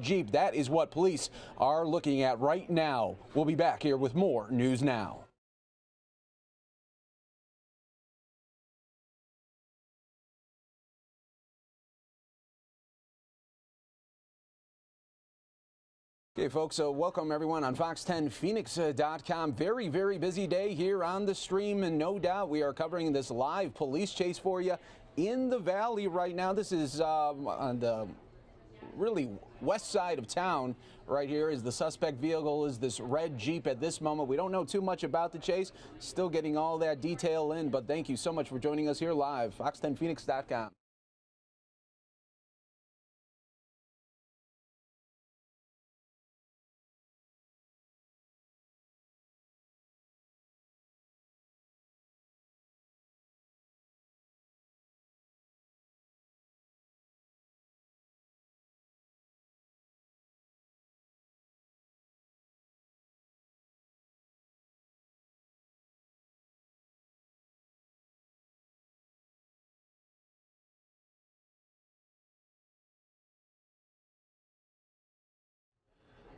Jeep. That is what police are looking at right now. We'll be back here with more News Now. Okay, folks, so welcome everyone on Fox10Phoenix.com. Very, very busy day here on the stream, and no doubt we are covering this live police chase for you in the valley right now. This is on the really west side of town. Right here is the suspect vehicle, is this red Jeep at this moment. We don't know too much about the chase. Still getting all that detail in, but thank you so much for joining us here live, Fox10Phoenix.com.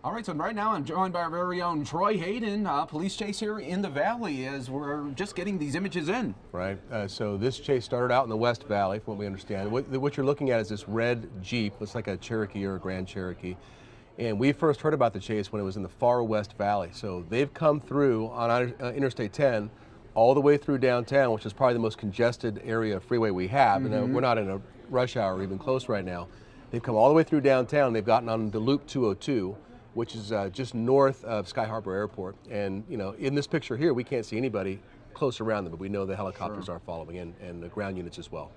All right, so right now I'm joined by our very own Troy Hayden, police chase here in the valley as we're just getting these images in. Right, so this chase started out in the West Valley, from what we understand. What you're looking at is this red Jeep. Looks like a Cherokee or a Grand Cherokee. And we first heard about the chase when it was in the far West Valley. So they've come through on Interstate 10 all the way through downtown, which is probably the most congested area of freeway we have. And we're not in a rush hour or even close right now. They've come all the way through downtown. They've gotten on the Loop 202. Which is just north of Sky Harbor Airport. And, you know, in this picture here, we can't see anybody close around them, but we know the helicopters are following and the ground units as well.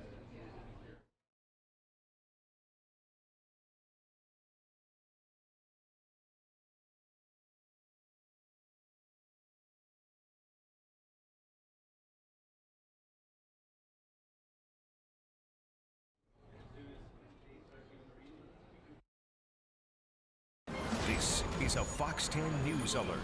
This is a Fox 10 News Alert.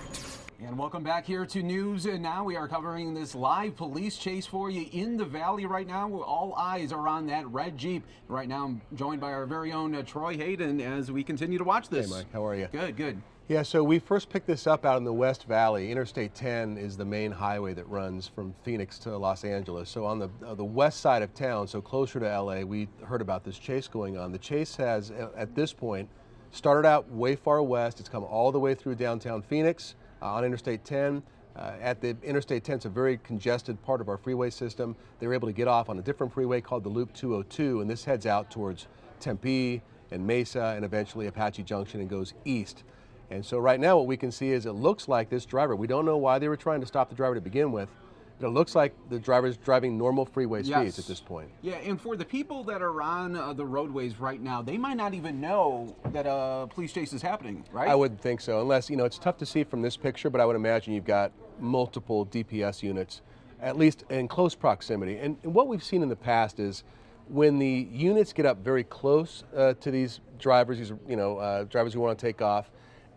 And welcome back here to News Now. We are covering this live police chase for you in the valley right now. All eyes are on that red Jeep. Right now I'm joined by our very own Troy Hayden as we continue to watch this. Hey Mike, how are you? Good, good. Yeah, so we first picked this up out in the West Valley. Interstate 10 is the main highway that runs from Phoenix to Los Angeles. So on the west side of town, so closer to LA, we heard about this chase going on. The chase has, at this point, started out way far west. It's come all the way through downtown Phoenix on Interstate 10. At the Interstate 10, it's a very congested part of our freeway system. They were able to get off on a different freeway called the Loop 202, and this heads out towards Tempe and Mesa and eventually Apache Junction and goes east. And so right now what we can see is it looks like this driver, we don't know why they were trying to stop the driver to begin with, it looks like the driver is driving normal freeway speeds at this point. Yeah, and for the people that are on the roadways right now, they might not even know that a police chase is happening, right? I wouldn't think so, unless, you know, it's tough to see from this picture, but I would imagine you've got multiple DPS units, at least in close proximity. And what we've seen in the past is when the units get up very close to these drivers, drivers who want to take off,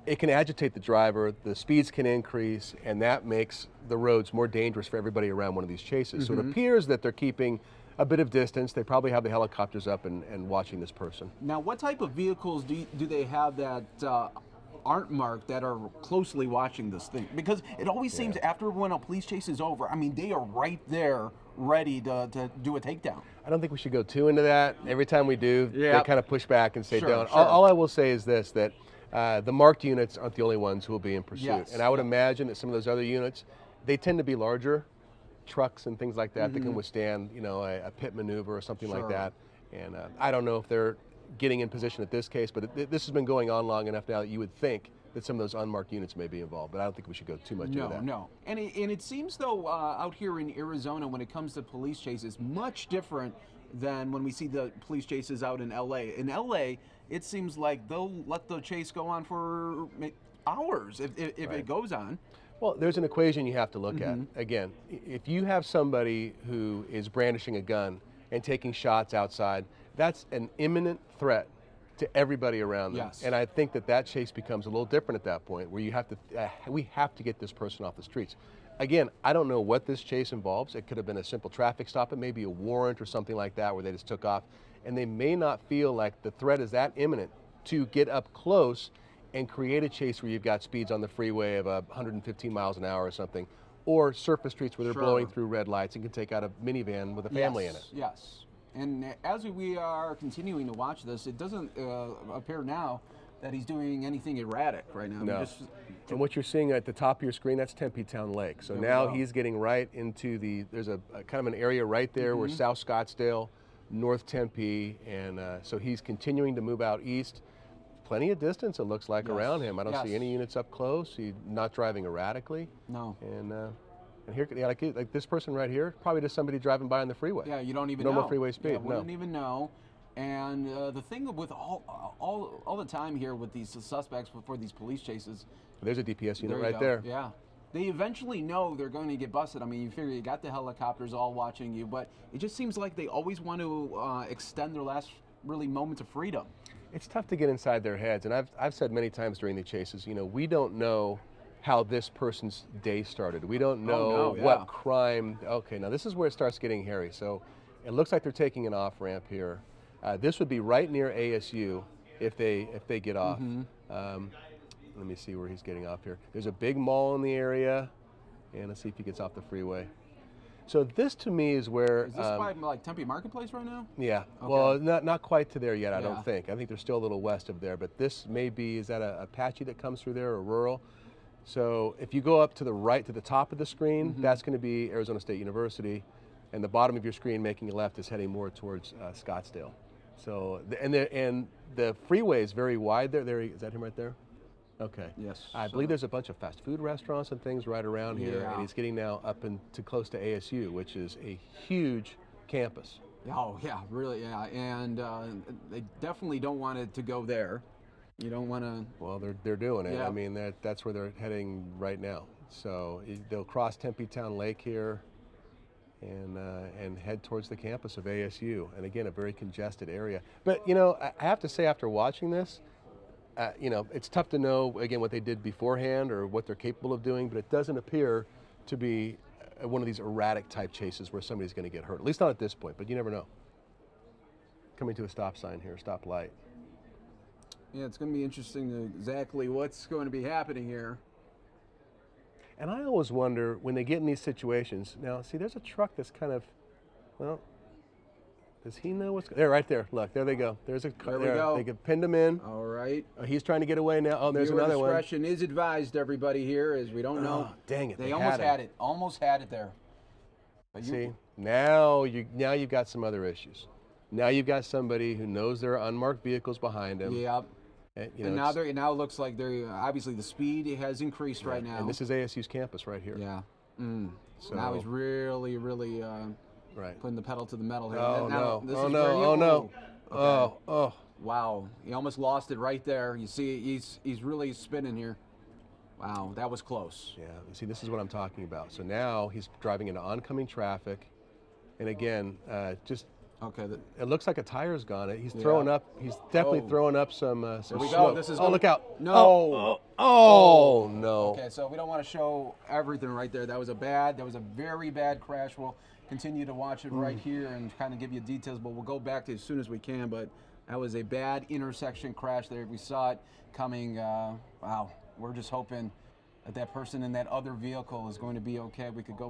it can agitate the driver, the speeds can increase, and that makes the roads more dangerous for everybody around one of these chases. So it appears that they're keeping a bit of distance. They probably have the helicopters up and watching this person. Now, what type of vehicles do they have that aren't marked that are closely watching this thing? Because it always seems after when a police chase is over, I mean, they are right there ready to do a takedown. I don't think we should go too into that. Every time we do, they kind of push back and say don't. Sure. All I will say is this, that the marked units aren't the only ones who will be in pursuit. Yes. And I would imagine that some of those other units, they tend to be larger, trucks and things like that that can withstand, you know, a pit maneuver or something like that. And I don't know if they're getting in position at this case, but this has been going on long enough now that you would think that some of those unmarked units may be involved, but I don't think we should go too much into that. No. And it seems though out here in Arizona when it comes to police chases, much different than when we see the police chases out in LA. In LA, it seems like they'll let the chase go on for hours if it goes on. Well, there's an equation you have to look at. Again, if you have somebody who is brandishing a gun and taking shots outside, that's an imminent threat to everybody around them. Yes. And I think that chase becomes a little different at that point, where you have to, we have to get this person off the streets. Again, I don't know what this chase involves. It could have been a simple traffic stop, it may be a warrant or something like that where they just took off, and they may not feel like the threat is that imminent to get up close and create a chase where you've got speeds on the freeway of 115 miles an hour or something, or surface streets where they're blowing through red lights and can take out a minivan with a family in it. Yes. And as we are continuing to watch this, it doesn't appear now that he's doing anything erratic right now. No. And what you're seeing at the top of your screen, that's Tempe Town Lake. So now he's getting right into there's a kind of an area right there where South Scottsdale, North Tempe, and so he's continuing to move out east. Plenty of distance, it looks like, around him. I don't see any units up close. He's not driving erratically. No. And here, like this person right here, probably just somebody driving by on the freeway. Yeah, you don't even know. No more freeway speed. Yeah, we don't even know. And the thing with all the time here with these suspects before these police chases. There's a DPS unit there there. Yeah. They eventually know they're going to get busted. I mean, you figure you got the helicopters all watching you, but it just seems like they always want to extend their last really moments of freedom. It's tough to get inside their heads, and I've said many times during the chases, we don't know how this person's day started. We don't know what crime. Okay, now this is where it starts getting hairy. So it looks like they're taking an off ramp here. This would be right near ASU if they get off. Let me see where he's getting off here. There's a big mall in the area, and let's see if he gets off the freeway. So this to me is where... Is this by like Tempe Marketplace right now? Yeah, okay. Well, not quite to there yet, I don't think. I think they're still a little west of there, but this may be, is that a Apache that comes through there, or rural? So if you go up to the right, to the top of the screen, that's going to be Arizona State University, and the bottom of your screen making a left is heading more towards Scottsdale. So, and the freeway is very wide there. Is that him right there? Okay. Yes. I believe there's a bunch of fast food restaurants and things right around here, and he's getting now up into close to ASU, which is a huge campus. Oh yeah, really, yeah, and they definitely don't want it to go there. You don't want to. Well, they're doing it. Yeah. I mean, that's where they're heading right now. So they'll cross Tempe Town Lake here, and head towards the campus of ASU. And again, a very congested area. But I have to say, after watching this, it's tough to know, again, what they did beforehand or what they're capable of doing, but it doesn't appear to be one of these erratic type chases where somebody's going to get hurt, at least not at this point, but you never know. Coming to a stop sign here, stop light. Yeah, it's going to be interesting to exactly what's going to be happening here. And I always wonder, when they get in these situations, now, see, there's a truck that's kind of, well, does he know what's there? Right there. Look, there they go. There's a car. There we go. They can pinned him in. All right. He's trying to get away now. Oh, there's another one. Discretion is advised, everybody here, as we don't know. Oh, dang it! They almost had it. Almost had it there. But see, now you've got some other issues. Now you've got somebody who knows there are unmarked vehicles behind him. Yep. And now it looks like obviously the speed has increased right now. And this is ASU's campus right here. Yeah. So now he's really putting the pedal to the metal here. Oh, now, no. Oh, no. Okay. Oh. Wow. He almost lost it right there. You see, he's really spinning here. Wow, that was close. Yeah. You see, this is what I'm talking about. So now he's driving into oncoming traffic. And again, just... Okay, it looks like a tire's gone. He's throwing up. He's definitely throwing up some Here we smoke. go. This is look out! No. Oh, no. Okay, so we don't want to show everything right there. That was a very bad crash. We'll continue to watch it right here and kind of give you details, but we'll go back to it as soon as we can. But that was a bad intersection crash there. We saw it coming. Wow, we're just hoping that person in that other vehicle is going to be okay. We could go